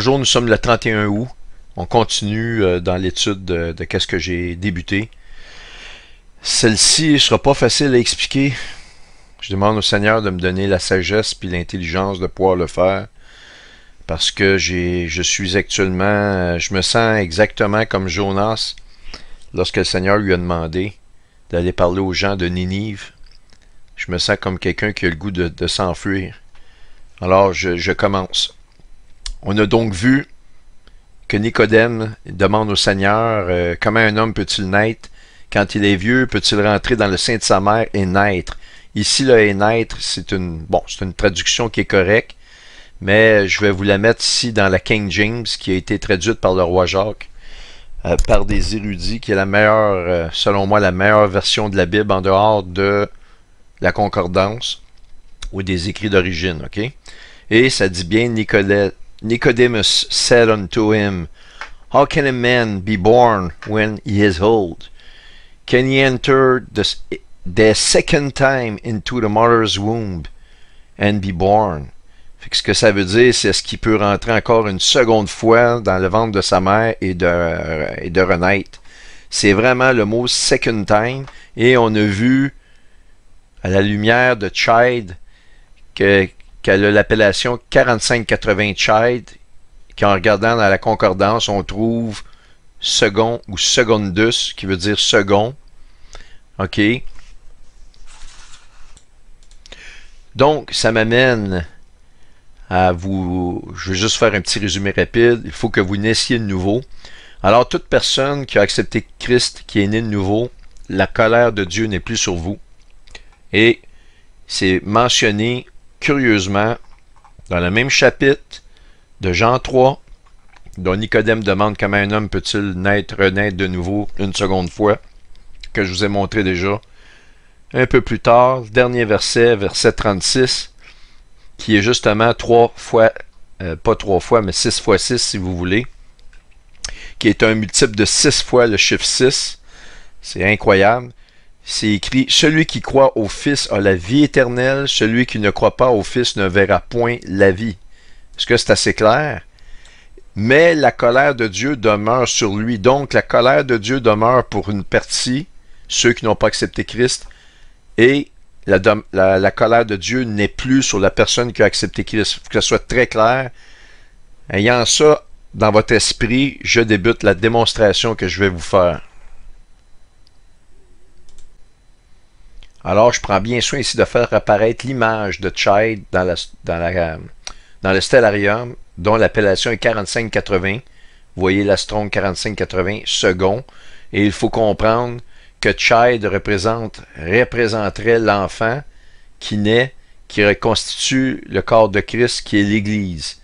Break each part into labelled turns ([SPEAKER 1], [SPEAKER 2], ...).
[SPEAKER 1] Bonjour, nous sommes le 31 août. On continue dans l'étude de qu'est-ce que j'ai débuté. Celle-ci ne sera pas facile à expliquer. Je demande au Seigneur de me donner la sagesse et l'intelligence de pouvoir le faire. Parce que je suis actuellement, je me sens exactement comme Jonas lorsque le Seigneur lui a demandé d'aller parler aux gens de Ninive. Je me sens comme quelqu'un qui a le goût de s'enfuir. Alors je commence. On a donc vu que Nicodème demande au Seigneur comment un homme peut-il naître quand il est vieux, peut-il rentrer dans le sein de sa mère et naître. Ici, là, et naître, c'est une traduction qui est correcte, mais je vais vous la mettre ici dans la King James, qui a été traduite par le roi Jacques, par des érudits, qui est la meilleure, selon moi, la meilleure version de la Bible en dehors de la concordance ou des écrits d'origine, ok? Et ça dit bien Nicodemus said unto him, How can a man be born when he is old? Can he enter the second time into the mother's womb and be born? Fait que ce que ça veut dire, c'est est-ce qu'il peut rentrer encore une seconde fois dans le ventre de sa mère et de renaître. C'est vraiment le mot second time. Et on a vu, à la lumière de Chide, qu'elle a l'appellation 4580 Chide, qu'en regardant dans la concordance, on trouve second ou secondus, qui veut dire second. OK? Donc, ça m'amène à vous... Je vais juste faire un petit résumé rapide. Il faut que vous naissiez de nouveau. Alors, toute personne qui a accepté Christ, qui est né de nouveau, la colère de Dieu n'est plus sur vous. Et c'est mentionné curieusement dans le même chapitre de Jean 3, dont Nicodème demande comment un homme peut-il renaître de nouveau une seconde fois, que je vous ai montré déjà un peu plus tard, dernier verset, verset 36, qui est justement 3 fois, pas 3 fois, mais 6 fois 6 si vous voulez, qui est un multiple de 6 fois le chiffre 6. C'est incroyable. C'est écrit, celui qui croit au Fils a la vie éternelle, celui qui ne croit pas au Fils ne verra point la vie. Est-ce que c'est assez clair? Mais la colère de Dieu demeure sur lui. Donc, la colère de Dieu demeure pour une partie, ceux qui n'ont pas accepté Christ, et la colère de Dieu n'est plus sur la personne qui a accepté Christ. Il faut que ce soit très clair. Ayant ça dans votre esprit, je débute la démonstration que je vais vous faire. Alors, je prends bien soin ici de faire apparaître l'image de Chide dans le stellarium, dont l'appellation est 4580. Vous voyez la Strong 4580 second. Et il faut comprendre que Chide représenterait l'enfant qui naît, qui reconstitue le corps de Christ, qui est l'Église.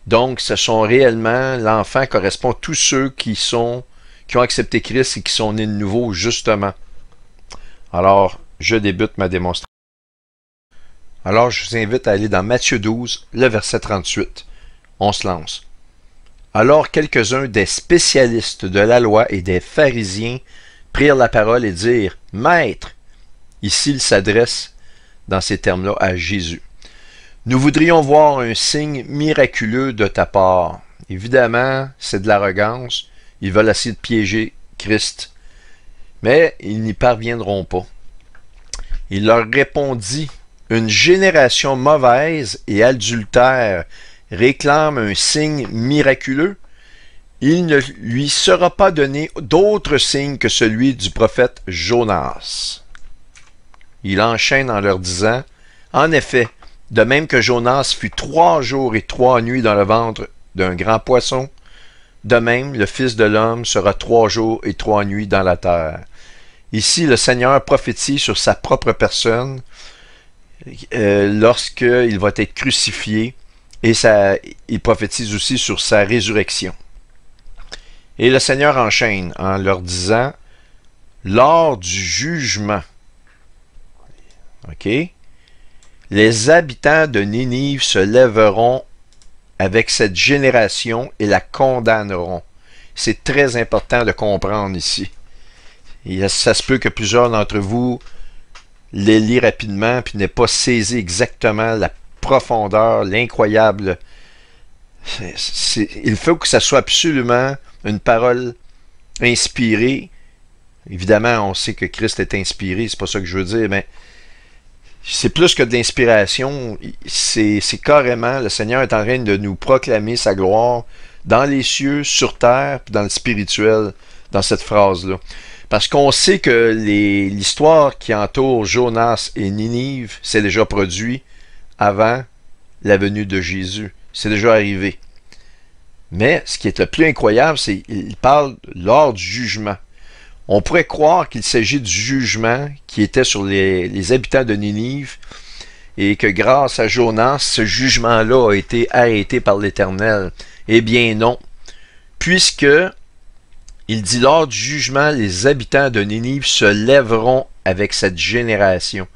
[SPEAKER 1] Donc, ce sont réellement, l'enfant correspond à tous ceux qui ont accepté Christ et qui sont nés de nouveau, justement. Alors, je débute ma démonstration. Alors, je vous invite à aller dans Matthieu 12, le verset 38. On se lance. Alors, quelques-uns des spécialistes de la loi et des pharisiens prirent la parole et dirent, « Maître », ici il s'adresse dans ces termes-là à Jésus, « Nous voudrions voir un signe miraculeux de ta part. » Évidemment, c'est de l'arrogance. Ils veulent essayer de piéger Christ. Mais ils n'y parviendront pas. Il leur répondit, « Une génération mauvaise et adultère réclame un signe miraculeux. Il ne lui sera pas donné d'autre signe que celui du prophète Jonas. » Il enchaîne en leur disant, « En effet, de même que Jonas fut 3 jours et 3 nuits dans le ventre d'un grand poisson, de même le Fils de l'homme sera 3 jours et 3 nuits dans la terre. » Ici, le Seigneur prophétise sur sa propre personne lorsqu'il va être crucifié, et il prophétise aussi sur sa résurrection. Et le Seigneur enchaîne en leur disant, lors du jugement, ok, les habitants de Ninive se lèveront avec cette génération et la condamneront. C'est très important de comprendre ici. Et ça se peut que plusieurs d'entre vous les lisent rapidement puis n'aient pas saisi exactement la profondeur, l'incroyable il faut que ça soit absolument une parole inspirée. Évidemment, on sait que Christ est inspiré, c'est pas ça que je veux dire, mais c'est plus que de l'inspiration. C'est carrément, le Seigneur est en train de nous proclamer sa gloire dans les cieux, sur terre, puis dans le spirituel, dans cette phrase-là. Parce qu'on sait que l'histoire qui entoure Jonas et Ninive s'est déjà produit avant la venue de Jésus. C'est déjà arrivé. Mais ce qui est le plus incroyable, c'est qu'il parle lors du jugement. On pourrait croire qu'il s'agit du jugement qui était sur les habitants de Ninive et que grâce à Jonas, ce jugement-là a été arrêté par l'Éternel. Eh bien non, puisque il dit lors du jugement, les habitants de Ninive se lèveront avec cette génération.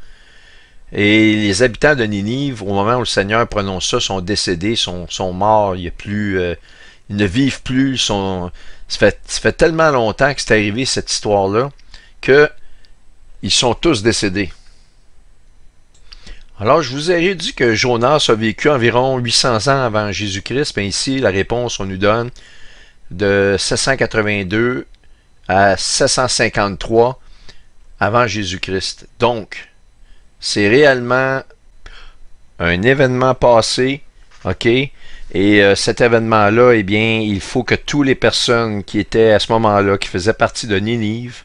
[SPEAKER 1] Et les habitants de Ninive, au moment où le Seigneur prononce ça, sont décédés, sont morts, il y a plus, ils ne vivent plus, ça fait tellement longtemps que c'est arrivé cette histoire-là, que ils sont tous décédés. Alors, je vous ai dit que Jonas a vécu environ 800 ans avant Jésus-Christ. Bien ici, la réponse, on nous donne de 782 à 753 avant Jésus-Christ. Donc, c'est réellement un événement passé, ok? Et cet événement-là, eh bien, il faut que toutes les personnes qui étaient à ce moment-là, qui faisaient partie de Ninive,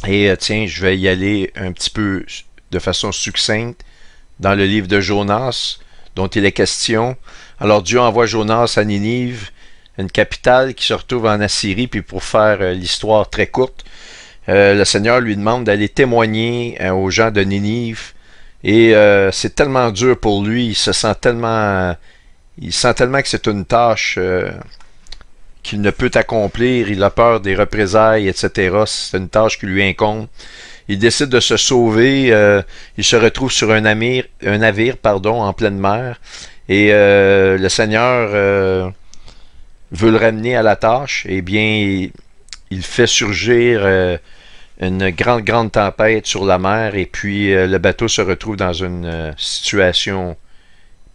[SPEAKER 1] et tiens, je vais y aller un petit peu de façon succincte, dans le livre de Jonas, dont il est question. Alors Dieu envoie Jonas à Ninive, une capitale qui se retrouve en Assyrie, puis pour faire l'histoire très courte, le Seigneur lui demande d'aller témoigner aux gens de Ninive, et c'est tellement dur pour lui, il sent tellement que c'est une tâche qu'il ne peut accomplir, il a peur des représailles, etc. C'est une tâche qui lui incombe. Il décide de se sauver, il se retrouve sur un navire, en pleine mer, et le Seigneur veut le ramener à la tâche. Eh bien, il fait surgir une grande tempête sur la mer, et puis le bateau se retrouve dans une situation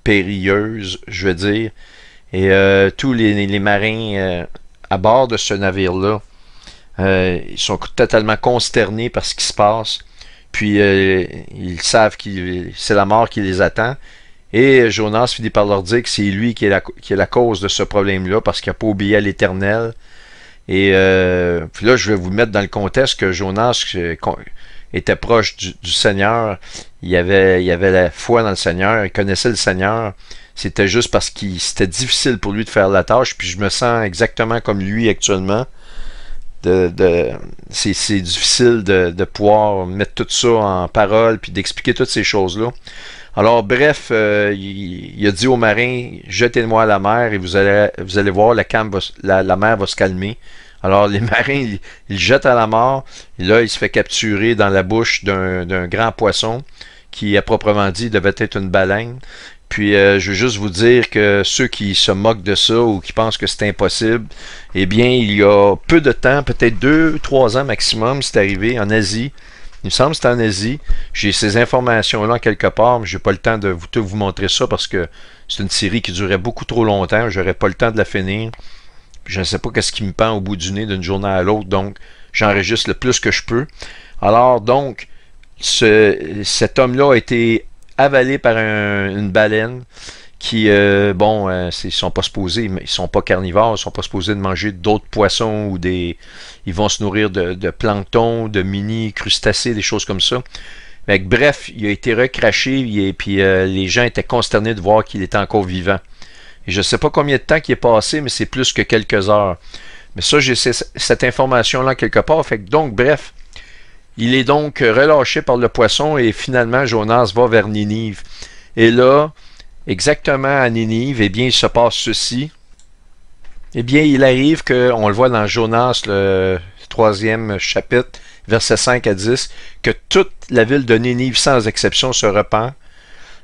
[SPEAKER 1] périlleuse, je veux dire, et tous les marins à bord de ce navire-là, ils sont totalement consternés par ce qui se passe. Puis ils savent que c'est la mort qui les attend. Et Jonas finit par leur dire que c'est lui qui est la cause de ce problème-là, parce qu'il n'a pas obéi à l'Éternel. Et puis là, je vais vous mettre dans le contexte que Jonas était proche du Seigneur. Il avait la foi dans le Seigneur, il connaissait le Seigneur. C'était juste parce que c'était difficile pour lui de faire la tâche. Puis je me sens exactement comme lui actuellement. C'est difficile de pouvoir mettre tout ça en parole puis d'expliquer toutes ces choses-là. Alors bref, il a dit aux marins, jetez-moi à la mer et vous allez voir, la mer va se calmer. Alors les marins, ils jettent à la mort, et là il se fait capturer dans la bouche d'un grand poisson qui, à proprement dit, devait être une baleine. Puis je veux juste vous dire que ceux qui se moquent de ça ou qui pensent que c'est impossible, eh bien, il y a peu de temps, peut-être 2-3 ans maximum, c'est arrivé en Asie. Il me semble que c'est en Asie. J'ai ces informations-là quelque part, mais j'ai pas le temps de vous montrer ça parce que c'est une série qui durait beaucoup trop longtemps. J'aurais pas le temps de la finir. Je ne sais pas qu'est-ce qui me pend au bout du nez d'une journée à l'autre, donc j'enregistre le plus que je peux. Alors donc, cet homme-là a été avalé par une baleine qui, ils sont pas supposés, ils sont pas carnivores, ils sont pas supposés de manger d'autres poissons ou ils vont se nourrir de plancton, de mini crustacés, des choses comme ça. Mais bref, il a été recraché et puis les gens étaient consternés de voir qu'il était encore vivant. Et je ne sais pas combien de temps qui est passé, mais c'est plus que quelques heures. Mais ça, j'ai cette information-là quelque part. Fait que donc, bref, il est donc relâché par le poisson et finalement, Jonas va vers Ninive. Et là, exactement à Ninive, eh bien, il se passe ceci. Eh bien, il arrive on le voit dans Jonas, le 3e chapitre, versets 5 à 10, que toute la ville de Ninive, sans exception, se repent.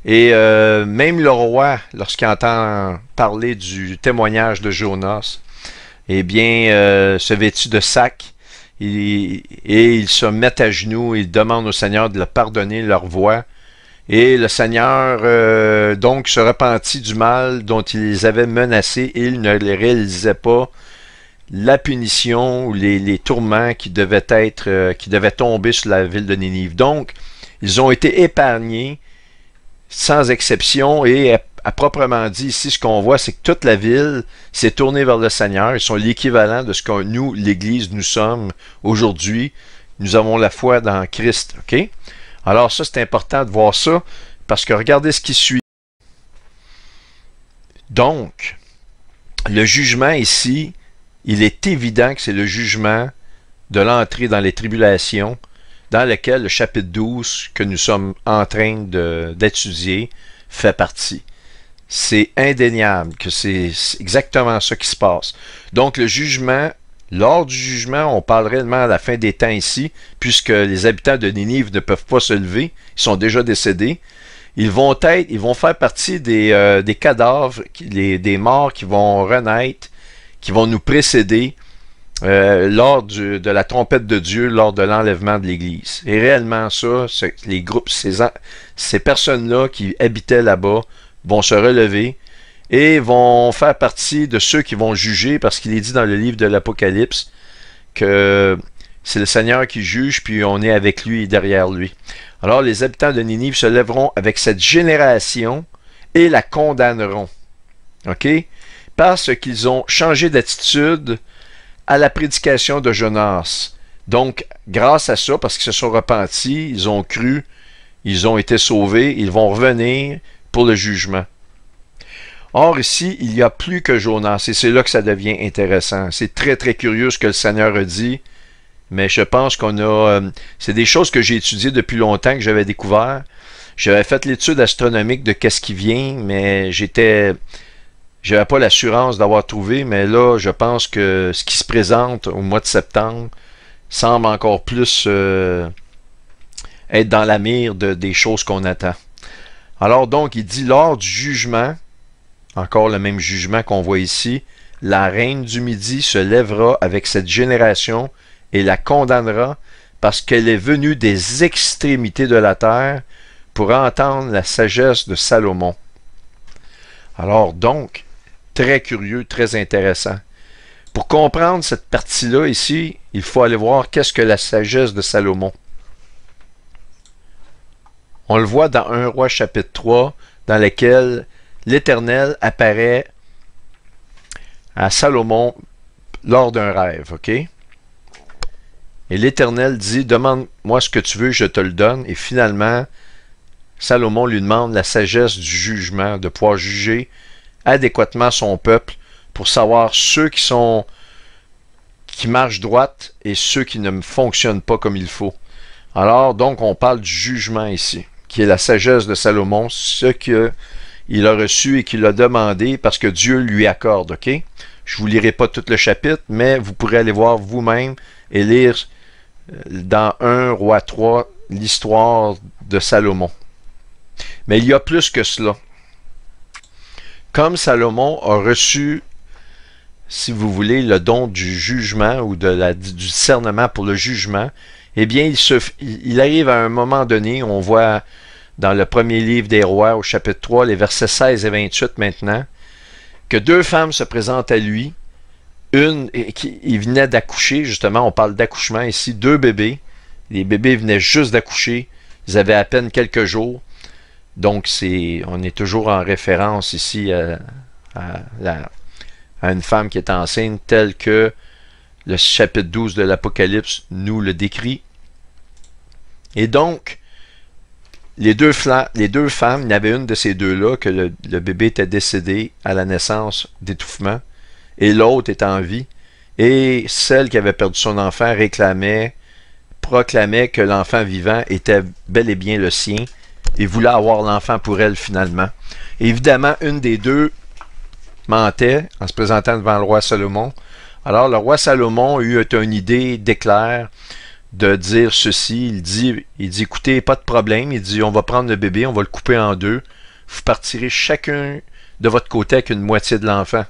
[SPEAKER 1] Et même le roi, lorsqu'il entend parler du témoignage de Jonas, eh bien, se vêtit de sac, et ils se mettent à genoux, ils demandent au Seigneur de leur pardonner leur voie, Et le Seigneur donc se repentit du mal dont il les avait menacés et il ne les réalisait pas la punition ou les tourments qui devaient être, qui devaient tomber sur la ville de Ninive. Donc, ils ont été épargnés sans exception et à proprement dit ici, ce qu'on voit, c'est que toute la ville s'est tournée vers le Seigneur. Ils sont l'équivalent de ce que nous, l'Église, nous sommes aujourd'hui. Nous avons la foi dans Christ. OK? Alors ça, c'est important de voir ça parce que regardez ce qui suit. Donc, le jugement ici, il est évident que c'est le jugement de l'entrée dans les tribulations, dans lequel le chapitre 12 que nous sommes en train d'étudier fait partie. C'est indéniable que c'est exactement ça qui se passe. Donc le jugement, lors du jugement, on parle réellement à la fin des temps ici, puisque les habitants de Ninive ne peuvent pas se lever, ils sont déjà décédés. Ils vont faire partie des cadavres, des morts qui vont renaître, qui vont nous précéder lors de la trompette de Dieu, lors de l'enlèvement de l'Église. Et réellement ça, les groupes, ces personnes-là qui habitaient là-bas vont se relever et vont faire partie de ceux qui vont juger, parce qu'il est dit dans le livre de l'Apocalypse que c'est le Seigneur qui juge, puis on est avec lui et derrière lui. Alors les habitants de Ninive se lèveront avec cette génération et la condamneront. OK? Parce qu'ils ont changé d'attitude à la prédication de Jonas. Donc, grâce à ça, parce qu'ils se sont repentis, ils ont cru, ils ont été sauvés, ils vont revenir pour le jugement. Or, ici, il n'y a plus que Jonas, et c'est là que ça devient intéressant. C'est très, très curieux ce que le Seigneur a dit, mais je pense qu'on a... c'est des choses que j'ai étudiées depuis longtemps, que j'avais découvert. J'avais fait l'étude astronomique de qu'est-ce qui vient, mais j'avais pas l'assurance d'avoir trouvé, mais là, je pense que ce qui se présente au mois de septembre semble encore plus être dans la mire des choses qu'on attend. Alors donc, il dit lors du jugement, encore le même jugement qu'on voit ici, la reine du Midi se lèvera avec cette génération et la condamnera parce qu'elle est venue des extrémités de la terre pour entendre la sagesse de Salomon. Alors donc, très curieux, très intéressant. Pour comprendre cette partie-là ici, il faut aller voir qu'est-ce que la sagesse de Salomon. On le voit dans 1 Roi chapitre 3, dans lequel l'Éternel apparaît à Salomon lors d'un rêve, OK? Et l'Éternel dit, demande-moi ce que tu veux, je te le donne. Et finalement, Salomon lui demande la sagesse du jugement, de pouvoir juger adéquatement son peuple pour savoir ceux qui marchent droite et ceux qui ne fonctionnent pas comme il faut. Alors, donc, on parle du jugement ici, qui est la sagesse de Salomon, ce qu'il a reçu et qu'il a demandé parce que Dieu lui accorde, OK? Je ne vous lirai pas tout le chapitre, mais vous pourrez aller voir vous-même et lire dans 1 Roi 3 l'histoire de Salomon. Mais il y a plus que cela. Comme Salomon a reçu, si vous voulez, le don du jugement ou du discernement pour le jugement, eh bien, il arrive à un moment donné, on voit dans le premier livre des Rois, au chapitre 3, les versets 16 et 28 maintenant, que deux femmes se présentent à lui. Il venait d'accoucher, justement, on parle d'accouchement ici, deux bébés. Les bébés venaient juste d'accoucher, ils avaient à peine quelques jours. Donc, on est toujours en référence ici à une femme qui est enceinte, telle que le chapitre 12 de l'Apocalypse nous le décrit. Et donc, les deux femmes, il y avait une de ces deux-là que le bébé était décédé à la naissance d'étouffement, et l'autre est en vie. Et celle qui avait perdu son enfant proclamait que l'enfant vivant était bel et bien le sien, et voulait avoir l'enfant pour elle finalement. Et évidemment, une des deux mentait en se présentant devant le roi Salomon. Alors le roi Salomon a eu une idée d'éclair de dire ceci. Il dit écoutez, pas de problème. Il dit on va prendre le bébé, on va le couper en deux. Vous partirez chacun de votre côté avec une moitié de l'enfant.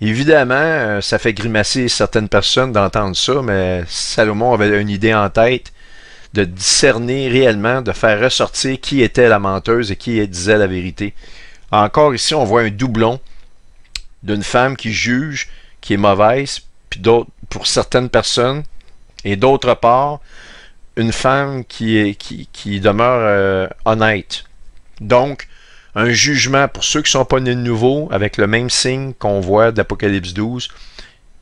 [SPEAKER 1] Évidemment, ça fait grimacer certaines personnes d'entendre ça, mais Salomon avait une idée en tête de discerner réellement, de faire ressortir qui était la menteuse et qui disait la vérité. Encore ici, on voit un doublon d'une femme qui juge, qui est mauvaise, puis d'autres, pour certaines personnes, et d'autre part, une femme qui demeure honnête. Donc, un jugement pour ceux qui ne sont pas nés de nouveau, avec le même signe qu'on voit d'Apocalypse 12,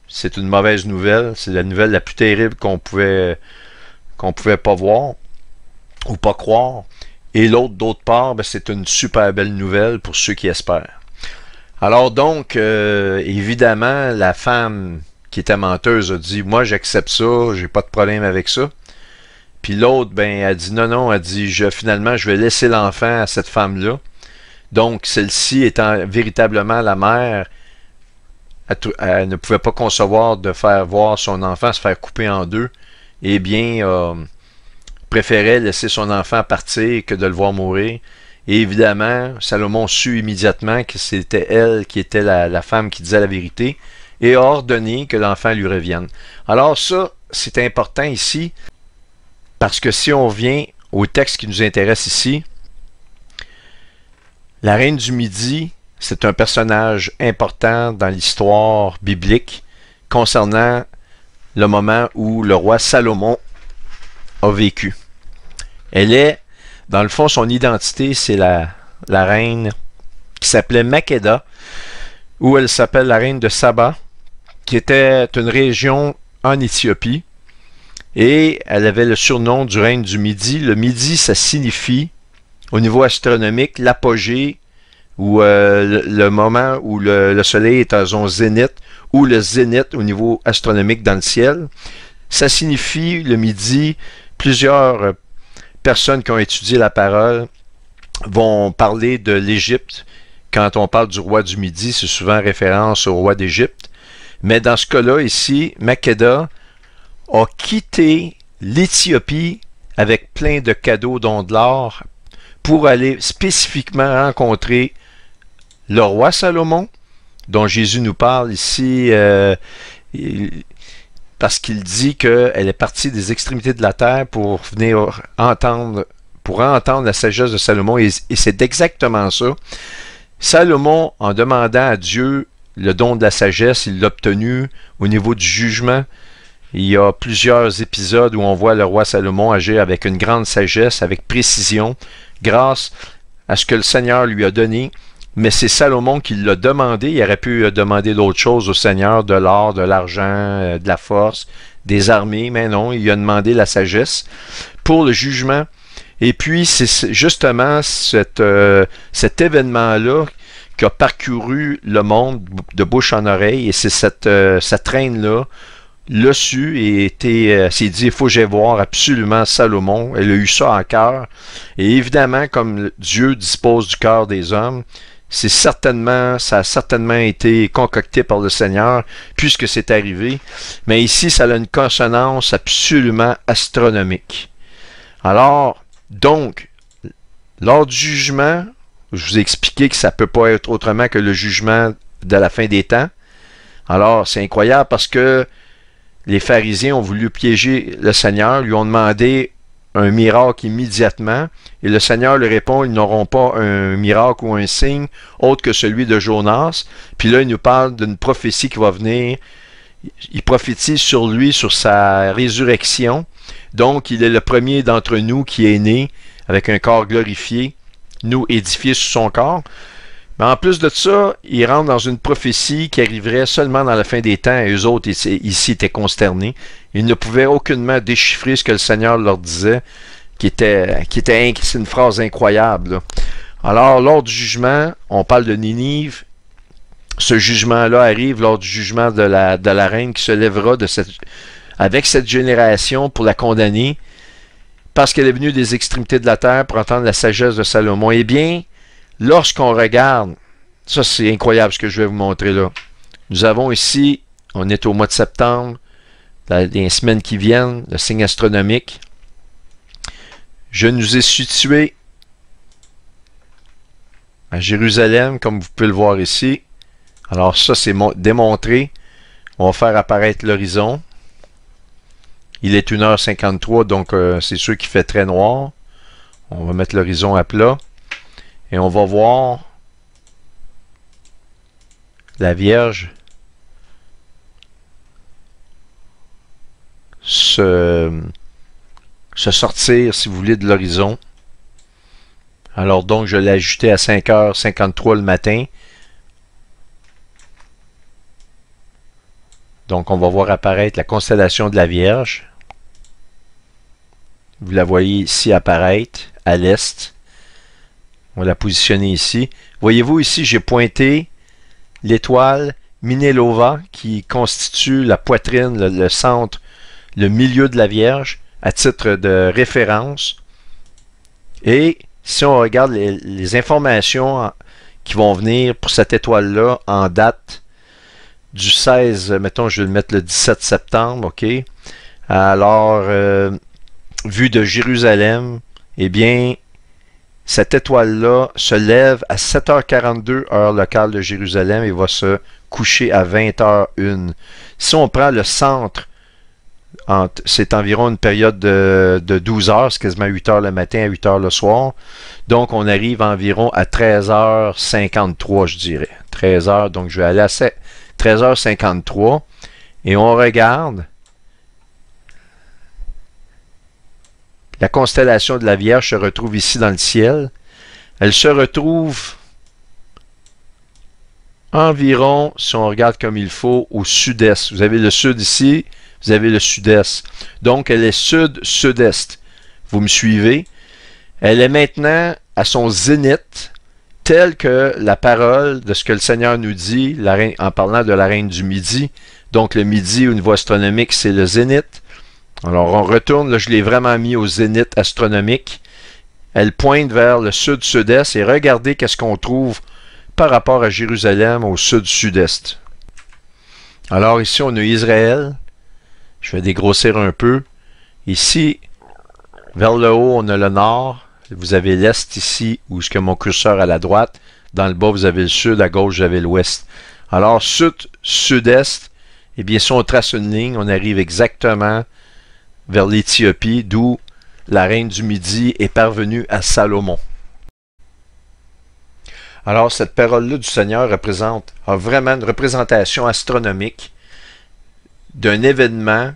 [SPEAKER 1] c'est une mauvaise nouvelle. C'est la nouvelle la plus terrible qu'on pouvait pas voir ou pas croire. Et l'autre, d'autre part, ben, c'est une super belle nouvelle pour ceux qui espèrent. Alors donc, évidemment, la femme qui était menteuse a dit, moi j'accepte ça, j'ai pas de problème avec ça. Puis l'autre, ben, a dit non, elle dit, finalement, je vais laisser l'enfant à cette femme-là. Donc, celle-ci étant véritablement la mère, elle ne pouvait pas concevoir de faire voir son enfant se faire couper en deux. Eh bien, préférait laisser son enfant partir que de le voir mourir. Et évidemment, Salomon sut immédiatement que c'était elle qui était la femme qui disait la vérité et a ordonné que l'enfant lui revienne. Alors ça, c'est important ici, parce que si on vient au texte qui nous intéresse ici, la reine du Midi, c'est un personnage important dans l'histoire biblique concernant le moment où le roi Salomon a vécu. Elle est, dans le fond, son identité, c'est la reine qui s'appelait Makeda, ou elle s'appelle la reine de Saba, qui était une région en Éthiopie, et elle avait le surnom du règne du Midi. Le Midi, ça signifie, au niveau astronomique, l'apogée, ou le moment où le soleil est à son zénith, ou le zénith au niveau astronomique dans le ciel. Ça signifie, le Midi, plusieurs personnes qui ont étudié la parole vont parler de l'Égypte. Quand on parle du roi du Midi, c'est souvent référence au roi d'Égypte. Mais dans ce cas-là, ici, Makeda a quitté l'Éthiopie avec plein de cadeaux, dont de l'or, pour aller spécifiquement rencontrer le roi Salomon, dont Jésus nous parle ici, parce qu'il dit qu'elle est partie des extrémités de la terre pour venir entendre la sagesse de Salomon, et c'est exactement ça. Salomon, en demandant à Dieu le don de la sagesse, il l'a obtenu au niveau du jugement. Il y a plusieurs épisodes où on voit le roi Salomon agir avec une grande sagesse, avec précision, grâce à ce que le Seigneur lui a donné. Mais c'est Salomon qui l'a demandé. Il aurait pu demander d'autres choses au Seigneur, de l'or, de l'argent, de la force, des armées, mais non, il a demandé la sagesse pour le jugement. Et puis, c'est justement cet événement-là qui a parcouru le monde de bouche en oreille, et c'est cette reine-là l'a su et s'est dit, il faut que j'aille voir absolument Salomon. Elle a eu ça en cœur. Et évidemment, comme Dieu dispose du cœur des hommes, ça a certainement été concocté par le Seigneur, puisque c'est arrivé. Mais ici, ça a une consonance absolument astronomique. Alors, donc, lors du jugement, je vous ai expliqué que ça ne peut pas être autrement que le jugement de la fin des temps. Alors, c'est incroyable parce que les pharisiens ont voulu piéger le Seigneur, lui ont demandé un miracle immédiatement, et le Seigneur leur répond, ils n'auront pas un miracle ou un signe autre que celui de Jonas. Puis là, il nous parle d'une prophétie qui va venir. Il prophétise sur lui, sur sa résurrection. Donc, il est le premier d'entre nous qui est né avec un corps glorifié, nous édifiés sur son corps. Mais en plus de ça, il rentre dans une prophétie qui arriverait seulement dans la fin des temps, et eux autres ici étaient consternés. Ils ne pouvaient aucunement déchiffrer ce que le Seigneur leur disait, c'est une phrase incroyable, là. Alors, lors du jugement, on parle de Ninive. Ce jugement-là arrive lors du jugement de la reine qui se lèvera avec cette génération pour la condamner, parce qu'elle est venue des extrémités de la terre pour entendre la sagesse de Salomon. Eh bien, lorsqu'on regarde, ça c'est incroyable ce que je vais vous montrer là. Nous avons ici, on est au mois de septembre, dans les semaines qui viennent, le signe astronomique. Je nous ai situés à Jérusalem, comme vous pouvez le voir ici. Alors ça c'est démontré. On va faire apparaître l'horizon. Il est 1h53, donc c'est sûr qu'il fait très noir. On va mettre l'horizon à plat. Et on va voir la Vierge se sortir, si vous voulez, de l'horizon. Alors donc, je l'ai ajusté à 5h53 le matin. Donc, on va voir apparaître la constellation de la Vierge. Vous la voyez ici apparaître à l'est. On va la positionner ici. Voyez-vous ici, j'ai pointé l'étoile Minélova qui constitue la poitrine, le centre, le milieu de la Vierge à titre de référence. Et si on regarde les informations qui vont venir pour cette étoile-là en date du 16, mettons, je vais le mettre le 17 septembre, ok? Alors, vue de Jérusalem, eh bien, cette étoile-là se lève à 7h42, heure locale de Jérusalem, et va se coucher à 20h01. Si on prend le centre, c'est environ une période de 12 heures, c'est quasiment 8 heures le matin à 8 heures le soir. Donc, on arrive environ à 13h53, je dirais. 13 heures, donc je vais aller à 13h53, et on regarde la constellation de la Vierge se retrouve ici dans le ciel. Elle se retrouve environ, si on regarde comme il faut, au sud-est. Vous avez le sud ici, vous avez le sud-est. Donc, elle est sud-sud-est. Vous me suivez? Elle est maintenant à son zénith, tel que la parole de ce que le Seigneur nous dit, en parlant de la reine du Midi. Donc, le Midi, au niveau astronomique, c'est le zénith. Alors, on retourne, là, je l'ai vraiment mis au zénith astronomique. Elle pointe vers le sud-sud-est et regardez qu'est-ce qu'on trouve par rapport à Jérusalem au sud-sud-est. Alors, ici, on a Israël. Je vais dégrossir un peu. Ici, vers le haut, on a le nord. Vous avez l'est ici, où est-ce que mon curseur à la droite. Dans le bas, vous avez le sud. À gauche, vous avez l'ouest. Alors, sud-sud-est, eh bien, si on trace une ligne, on arrive exactement vers l'Éthiopie, d'où la reine du Midi est parvenue à Salomon. Alors, cette parole-là du Seigneur a vraiment une représentation astronomique d'un événement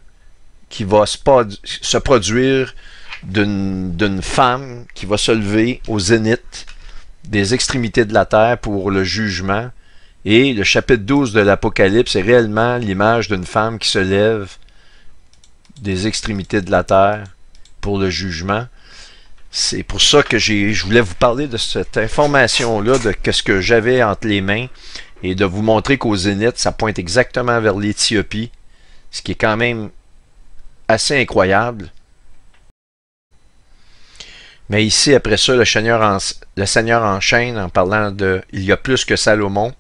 [SPEAKER 1] qui va se produire d'une femme qui va se lever au zénith des extrémités de la terre pour le jugement. Et le chapitre 12 de l'Apocalypse est réellement l'image d'une femme qui se lève des extrémités de la terre pour le jugement. C'est pour ça que je voulais vous parler de cette information-là, de ce que j'avais entre les mains, et de vous montrer qu'au zénith, ça pointe exactement vers l'Éthiopie, ce qui est quand même assez incroyable. Mais ici, après ça, le Seigneur enchaîne en parlant de « Il y a plus que Salomon »,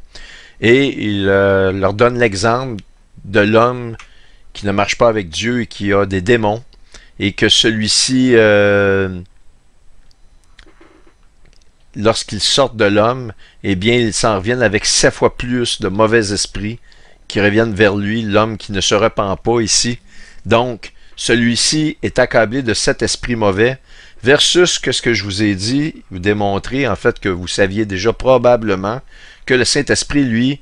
[SPEAKER 1] et il leur donne l'exemple de l'homme qui ne marche pas avec Dieu et qui a des démons, et que celui-ci, lorsqu'il sort de l'homme, eh bien, il s'en reviennent avec 7 fois plus de mauvais esprits qui reviennent vers lui, l'homme qui ne se repent pas ici. Donc, celui-ci est accablé de 7 esprits mauvais, versus que ce que je vous ai dit, vous démontrer en fait que vous saviez déjà probablement que le Saint-Esprit, lui,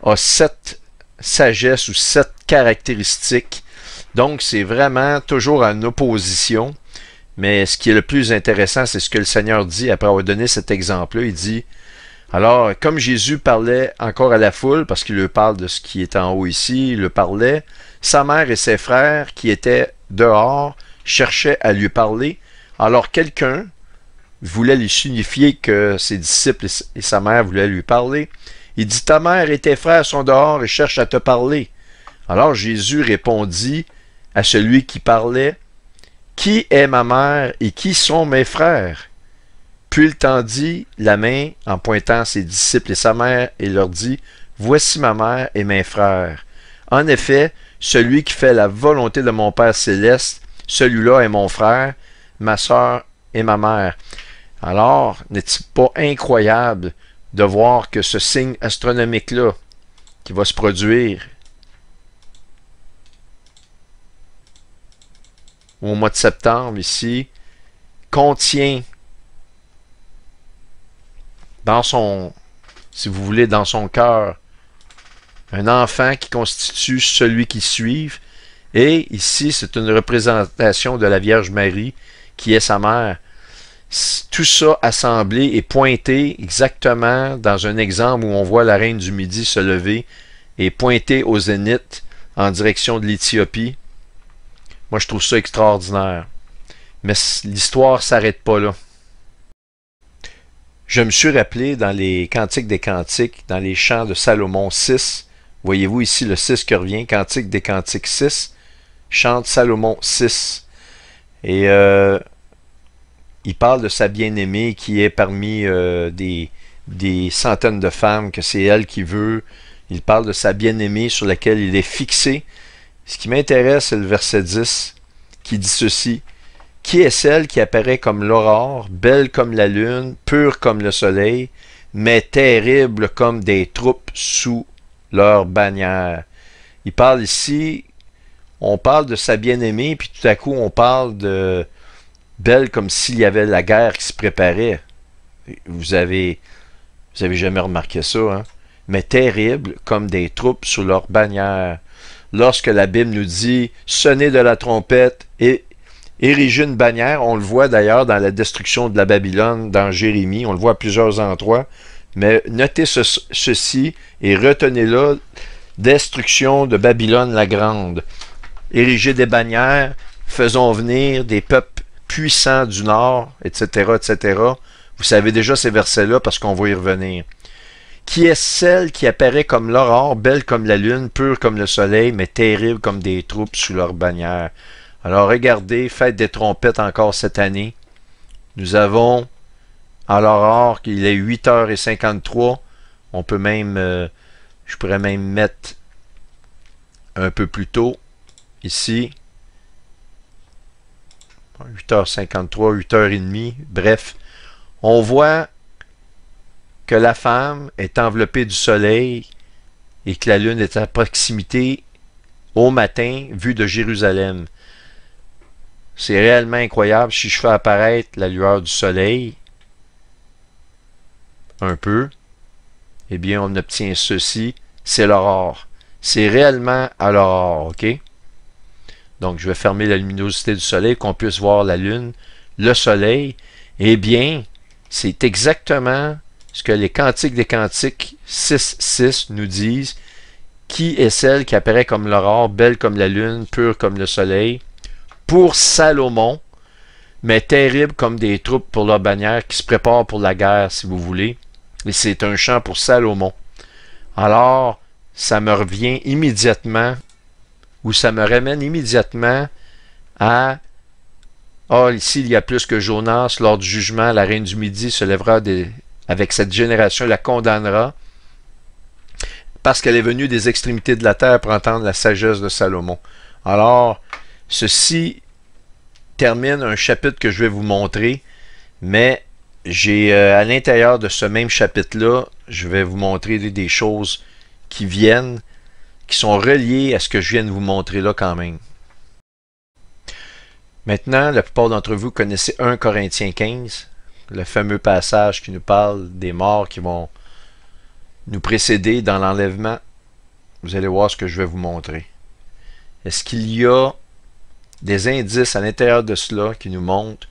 [SPEAKER 1] a 7 sagesse ou 7 caractéristiques. Donc, c'est vraiment toujours en opposition. Mais ce qui est le plus intéressant, c'est ce que le Seigneur dit après avoir donné cet exemple-là. Il dit, alors, comme Jésus parlait encore à la foule, parce qu'il leur parle de ce qui est en haut ici, il leur parlait, sa mère et ses frères qui étaient dehors cherchaient à lui parler. Alors, quelqu'un voulait lui signifier que ses disciples et sa mère voulaient lui parler. Il dit, ta mère et tes frères sont dehors et cherchent à te parler. Alors Jésus répondit à celui qui parlait, qui est ma mère et qui sont mes frères? Puis il tendit la main en pointant ses disciples et sa mère et leur dit, voici ma mère et mes frères. En effet, celui qui fait la volonté de mon Père céleste, celui-là est mon frère, ma sœur et ma mère. Alors, n'est-il pas incroyable de voir que ce signe astronomique-là qui va se produire ou au mois de septembre ici, contient dans son, si vous voulez, dans son cœur, un enfant qui constitue celui qui suit. Et ici, c'est une représentation de la Vierge Marie, qui est sa mère. Tout ça assemblé et pointé exactement dans un exemple où on voit la reine du Midi se lever et pointer au zénith en direction de l'Éthiopie. Moi, je trouve ça extraordinaire. Mais l'histoire ne s'arrête pas là. Je me suis rappelé dans les Cantiques des Cantiques, dans les chants de Salomon 6, voyez-vous ici le 6 qui revient, Cantique des Cantiques 6, chant de Salomon 6. Et il parle de sa bien-aimée qui est parmi des centaines de femmes, que c'est elle qui veut. Il parle de sa bien-aimée sur laquelle il est fixé. Ce qui m'intéresse, c'est le verset 10 qui dit ceci. Qui est celle qui apparaît comme l'aurore, belle comme la lune, pure comme le soleil, mais terrible comme des troupes sous leur bannière. Il parle ici, on parle de sa bien-aimée, puis tout à coup on parle de belle comme s'il y avait la guerre qui se préparait. Vous avez jamais remarqué ça, hein? Mais terrible comme des troupes sous leur bannière. Lorsque la Bible nous dit « Sonnez de la trompette et ériger une bannière », on le voit d'ailleurs dans la destruction de la Babylone, dans Jérémie, on le voit à plusieurs endroits, mais notez ceci et retenez-le, destruction de Babylone la Grande. Ériger des bannières, faisons venir des peuples puissants du Nord, etc., etc. Vous savez déjà ces versets-là parce qu'on va y revenir. Qui est celle qui apparaît comme l'aurore, belle comme la lune, pure comme le soleil, mais terrible comme des troupes sous leur bannière. Alors regardez, fête des trompettes encore cette année. Nous avons à l'aurore qu'il est 8h53. On peut même, je pourrais même mettre un peu plus tôt, ici. 8h53, 8h30, bref. On voit que la femme est enveloppée du soleil et que la lune est à proximité au matin, vue de Jérusalem. C'est réellement incroyable. Si je fais apparaître la lueur du soleil, un peu, eh bien, on obtient ceci, c'est l'aurore. C'est réellement à l'aurore, ok? Donc, je vais fermer la luminosité du soleil, qu'on puisse voir la lune, le soleil. Eh bien, c'est exactement ce que les Cantiques des Cantiques 6.6 nous disent. Qui est celle qui apparaît comme l'aurore, belle comme la lune, pure comme le soleil, pour Salomon, mais terrible comme des troupes pour leur bannière, qui se préparent pour la guerre, si vous voulez. Et c'est un chant pour Salomon. Alors, ça me revient immédiatement, ou ça me ramène immédiatement à « Ah, ici, il y a plus que Jonas, lors du jugement, la reine du Midi se lèvera avec cette génération, la condamnera, parce qu'elle est venue des extrémités de la terre pour entendre la sagesse de Salomon. » Alors, ceci termine un chapitre que je vais vous montrer, mais j'ai à l'intérieur de ce même chapitre-là, je vais vous montrer des choses qui viennent, qui sont reliées à ce que je viens de vous montrer là quand même. Maintenant, la plupart d'entre vous connaissez 1 Corinthiens 15, le fameux passage qui nous parle des morts qui vont nous précéder dans l'enlèvement. Vous allez voir ce que je vais vous montrer. Est-ce qu'il y a des indices à l'intérieur de cela qui nous montrent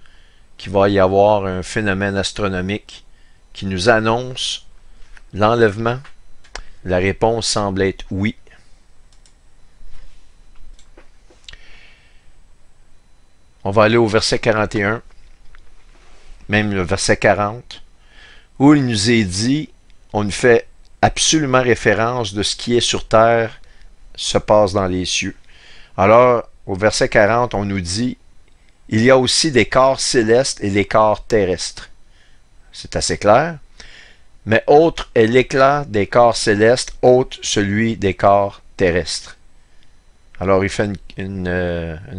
[SPEAKER 1] qu'il va y avoir un phénomène astronomique qui nous annonce l'enlèvement? La réponse semble être oui. On va aller au verset 41, même le verset 40, où il nous est dit, on nous fait absolument référence de ce qui est sur terre se passe dans les cieux. Alors, au verset 40, on nous dit, il y a aussi des corps célestes et des corps terrestres. C'est assez clair. Mais autre est l'éclat des corps célestes, autre celui des corps terrestres. Alors, il fait une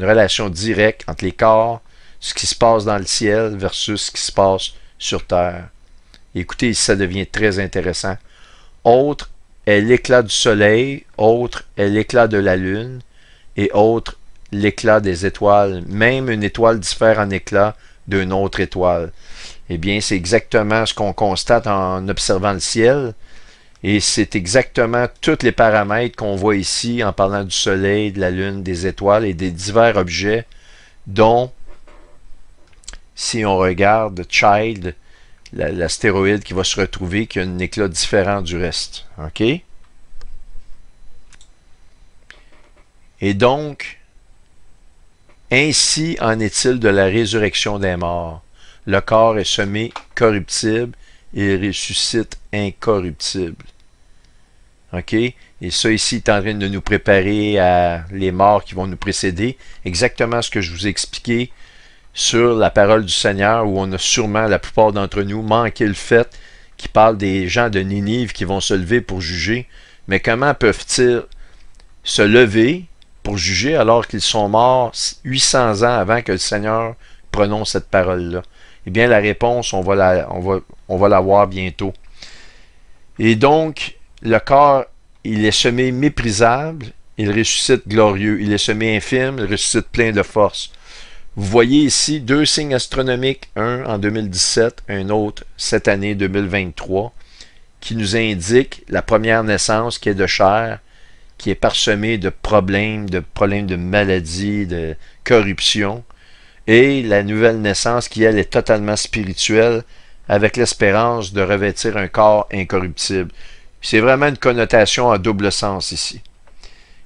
[SPEAKER 1] relation directe entre les corps, ce qui se passe dans le ciel versus ce qui se passe sur terre. Écoutez, ça devient très intéressant. Autre est l'éclat du soleil, autre est l'éclat de la lune, et autre l'éclat des étoiles. Même une étoile diffère en éclat d'une autre étoile. Eh bien, c'est exactement ce qu'on constate en observant le ciel. Et c'est exactement tous les paramètres qu'on voit ici en parlant du Soleil, de la Lune, des étoiles et des divers objets dont, si on regarde Child, l'astéroïde qui va se retrouver, qui a un éclat différent du reste. OK? Et donc, ainsi en est-il de la résurrection des morts. Le corps est semé corruptible et il ressuscite incorruptible. OK? Et ça ici est en train de nous préparer à les morts qui vont nous précéder. Exactement ce que je vous ai expliqué sur la parole du Seigneur, où on a sûrement, la plupart d'entre nous, manqué le fait qui parle des gens de Ninive qui vont se lever pour juger. Mais comment peuvent-ils se lever pour juger alors qu'ils sont morts 800 ans avant que le Seigneur prononce cette parole-là? Eh bien, la réponse, on va la voir bientôt. Et donc, le corps, il est semé méprisable, il ressuscite glorieux. Il est semé infime, il ressuscite plein de force. Vous voyez ici deux signes astronomiques, un en 2017, un autre cette année 2023, qui nous indiquent la première naissance qui est de chair, qui est parsemée de problèmes de maladies, de corruption, et la nouvelle naissance qui, elle, est totalement spirituelle, avec l'espérance de revêtir un corps incorruptible. C'est vraiment une connotation à double sens ici.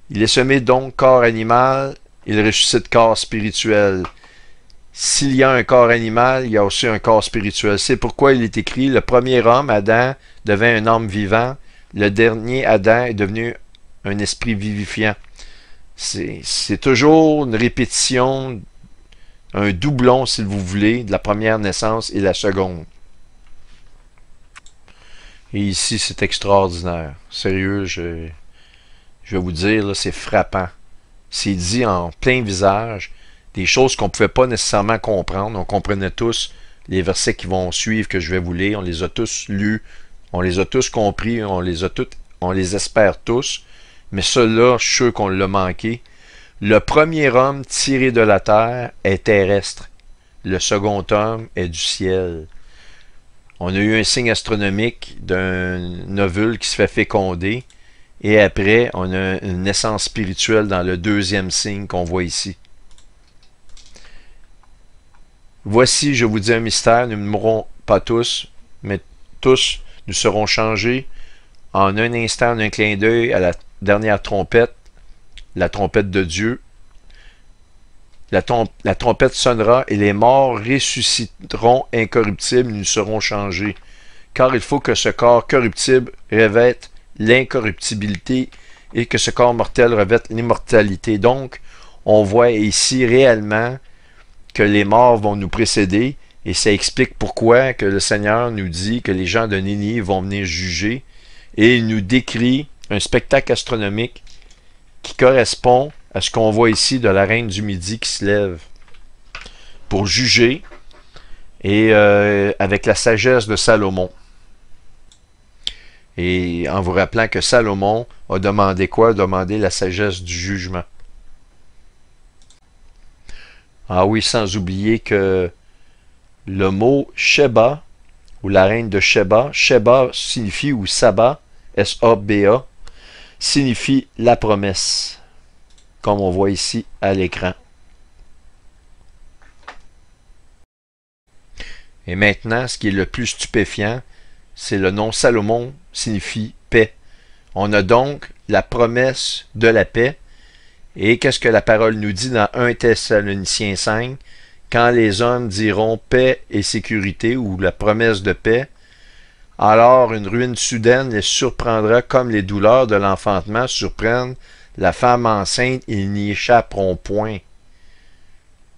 [SPEAKER 1] Il est semé donc corps animal, il ressuscite corps spirituel. S'il y a un corps animal, il y a aussi un corps spirituel. C'est pourquoi il est écrit, le premier homme, Adam, devint un homme vivant, le dernier Adam est devenu un esprit vivifiant. C'est toujours une répétition, un doublon, si vous voulez, de la première naissance et la seconde. Et ici, c'est extraordinaire. Sérieux, je vais vous dire, c'est frappant. C'est dit en plein visage, des choses qu'on ne pouvait pas nécessairement comprendre. On comprenait tous les versets qui vont suivre, que je vais vous lire. On les a tous lus, on les a tous compris, on les espère tous. Mais ceux-là, je suis sûr qu'on l'a manqué. Le premier homme tiré de la terre est terrestre. Le second homme est du ciel. On a eu un signe astronomique d'un ovule qui se fait féconder. Et après, on a une naissance spirituelle dans le deuxième signe qu'on voit ici. Voici, je vous dis un mystère, nous ne mourrons pas tous, mais tous nous serons changés en un instant, en un clin d'œil, à la dernière trompette, la trompette de Dieu. La trompette sonnera et les morts ressusciteront incorruptibles, nous serons changés. Car il faut que ce corps corruptible revête l'incorruptibilité et que ce corps mortel revête l'immortalité. Donc, on voit ici réellement que les morts vont nous précéder et ça explique pourquoi que le Seigneur nous dit que les gens de Ninive vont venir juger et il nous décrit un spectacle astronomique qui correspond à ce qu'on voit ici de la reine du Midi qui se lève pour juger et avec la sagesse de Salomon. Et en vous rappelant que Salomon a demandé quoi? A demandé la sagesse du jugement. Ah oui, sans oublier que le mot Sheba, ou la reine de Sheba, Sheba signifie, ou Saba, S-A-B-A, signifie la promesse, comme on voit ici à l'écran. Et maintenant, ce qui est le plus stupéfiant, c'est le nom Salomon signifie paix. On a donc la promesse de la paix. Et qu'est-ce que la parole nous dit dans 1 Thessaloniciens 5? Quand les hommes diront paix et sécurité, ou la promesse de paix, alors une ruine soudaine les surprendra comme les douleurs de l'enfantement surprennent la femme enceinte, ils n'y échapperont point.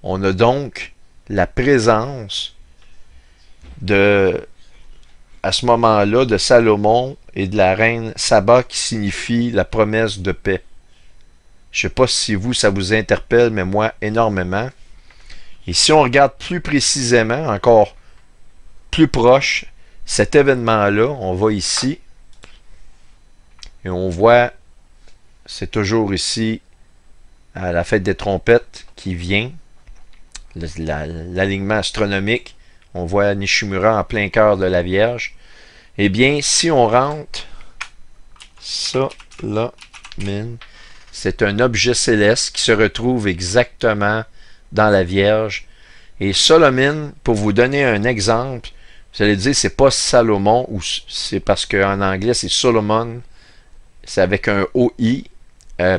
[SPEAKER 1] On a donc la présence à ce moment-là, de Salomon et de la reine Saba qui signifie la promesse de paix. Je ne sais pas si vous, ça vous interpelle, mais moi, énormément. Et si on regarde plus précisément, encore plus proche, cet événement-là, on va ici, et on voit, c'est toujours ici, à la fête des trompettes qui vient, l'alignement astronomique, on voit Nishimura en plein cœur de la Vierge. Eh bien, si on rentre Solomon, c'est un objet céleste qui se retrouve exactement dans la Vierge. Et Solomon, pour vous donner un exemple, vous allez dire c'est pas Salomon, ou c'est parce qu'en anglais c'est Solomon, c'est avec un OI,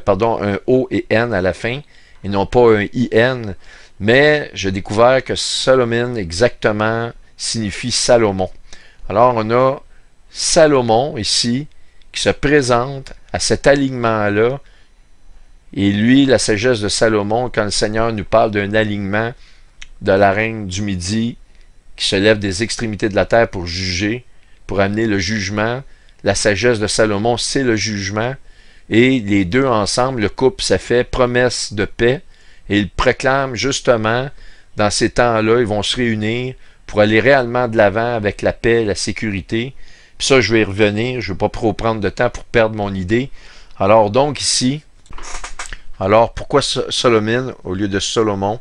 [SPEAKER 1] pardon, un O et N à la fin, et non pas un IN. Mais j'ai découvert que Solomon exactement signifie Salomon. Alors on a Salomon ici qui se présente à cet alignement-là. Et lui, la sagesse de Salomon, quand le Seigneur nous parle d'un alignement de la reine du Midi qui se lève des extrémités de la terre pour juger, pour amener le jugement, la sagesse de Salomon, c'est le jugement. Et les deux ensemble, le couple, ça fait promesse de paix. Et ils proclament justement, dans ces temps-là, ils vont se réunir pour aller réellement de l'avant avec la paix, la sécurité. Puis ça, je vais y revenir. Je ne vais pas trop prendre de temps pour perdre mon idée. Alors donc ici, alors pourquoi Solomon au lieu de Solomon?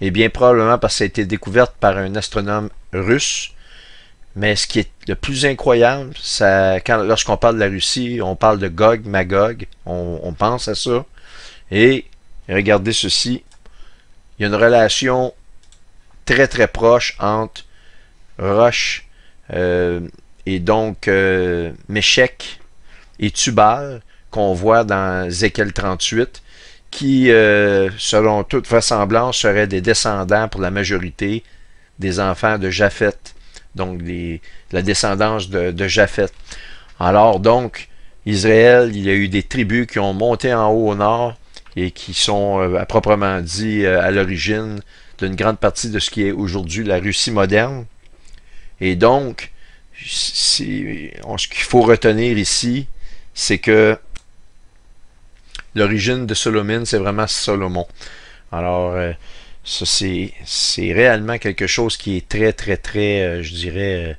[SPEAKER 1] Eh bien, probablement parce que ça a été découverte par un astronome russe. Mais ce qui est le plus incroyable, lorsqu'on parle de la Russie, on parle de Gog, Magog, on pense à ça. Et regardez ceci, il y a une relation très très proche entre Roche et donc Méchec et Tubal, qu'on voit dans Ézéchiel 38, qui, selon toute vraisemblance, seraient des descendants pour la majorité des enfants de Japheth. Donc, la descendance de Japheth. Alors, donc, Israël, il y a eu des tribus qui ont monté en haut au nord et qui sont, à proprement dit, à l'origine d'une grande partie de ce qui est aujourd'hui la Russie moderne. Et donc, ce qu'il faut retenir ici, c'est que l'origine de Solomon, c'est vraiment Salomon. Alors, ça, c'est réellement quelque chose qui est très, très, très, je dirais,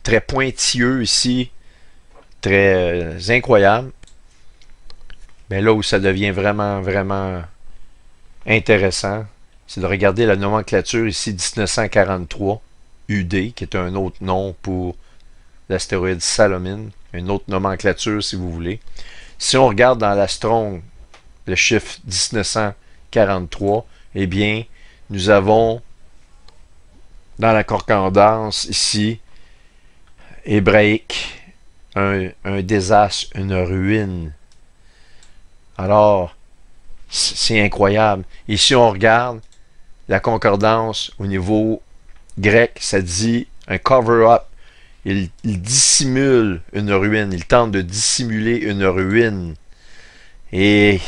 [SPEAKER 1] très pointilleux ici, très incroyable. Mais là où ça devient vraiment, vraiment intéressant, c'est de regarder la nomenclature ici, 1943, UD, qui est un autre nom pour l'astéroïde Salomon, une autre nomenclature si vous voulez. Si on regarde dans l'Astronde, le chiffre 1943, eh bien, nous avons dans la concordance ici, hébraïque, un désastre, une ruine. Alors, c'est incroyable. Et si on regarde la concordance au niveau grec, ça dit un cover-up. Il dissimule une ruine. Il tente de dissimuler une ruine. Et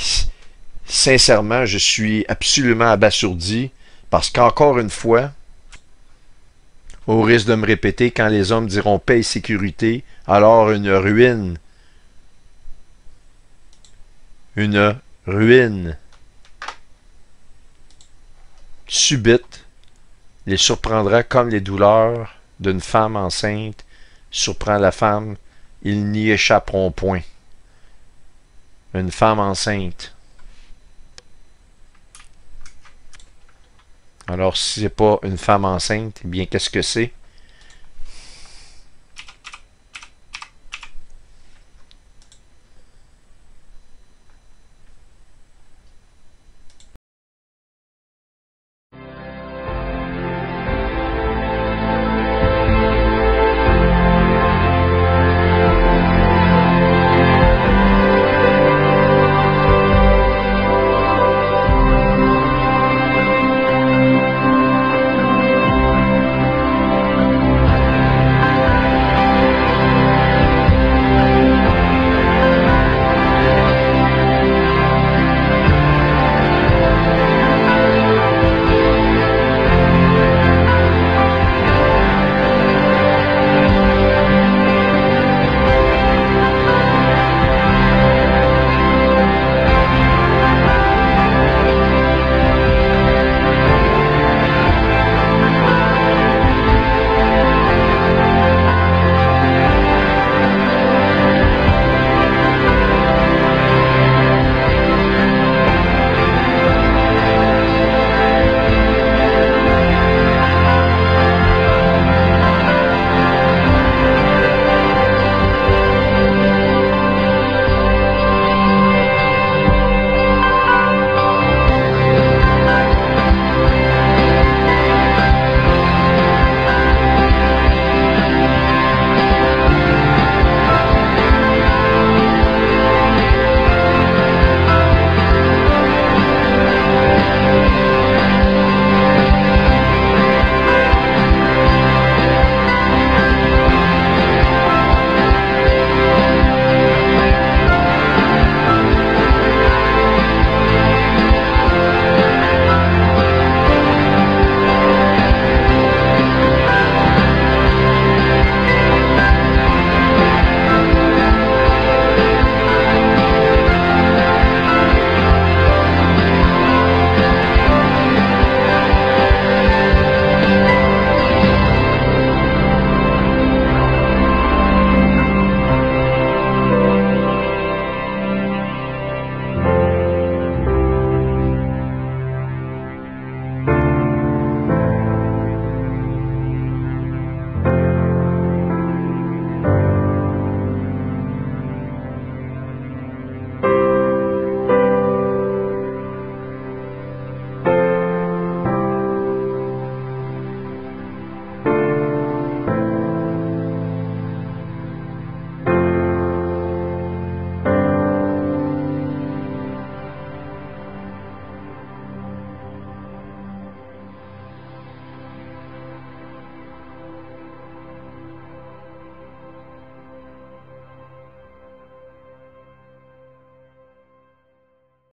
[SPEAKER 1] sincèrement, je suis absolument abasourdi parce qu'encore une fois, au risque de me répéter, quand les hommes diront paix et sécurité, alors une ruine subite les surprendra comme les douleurs d'une femme enceinte surprend la femme, ils n'y échapperont point. Une femme enceinte. Alors, si c'est pas une femme enceinte, eh bien, qu'est-ce que c'est?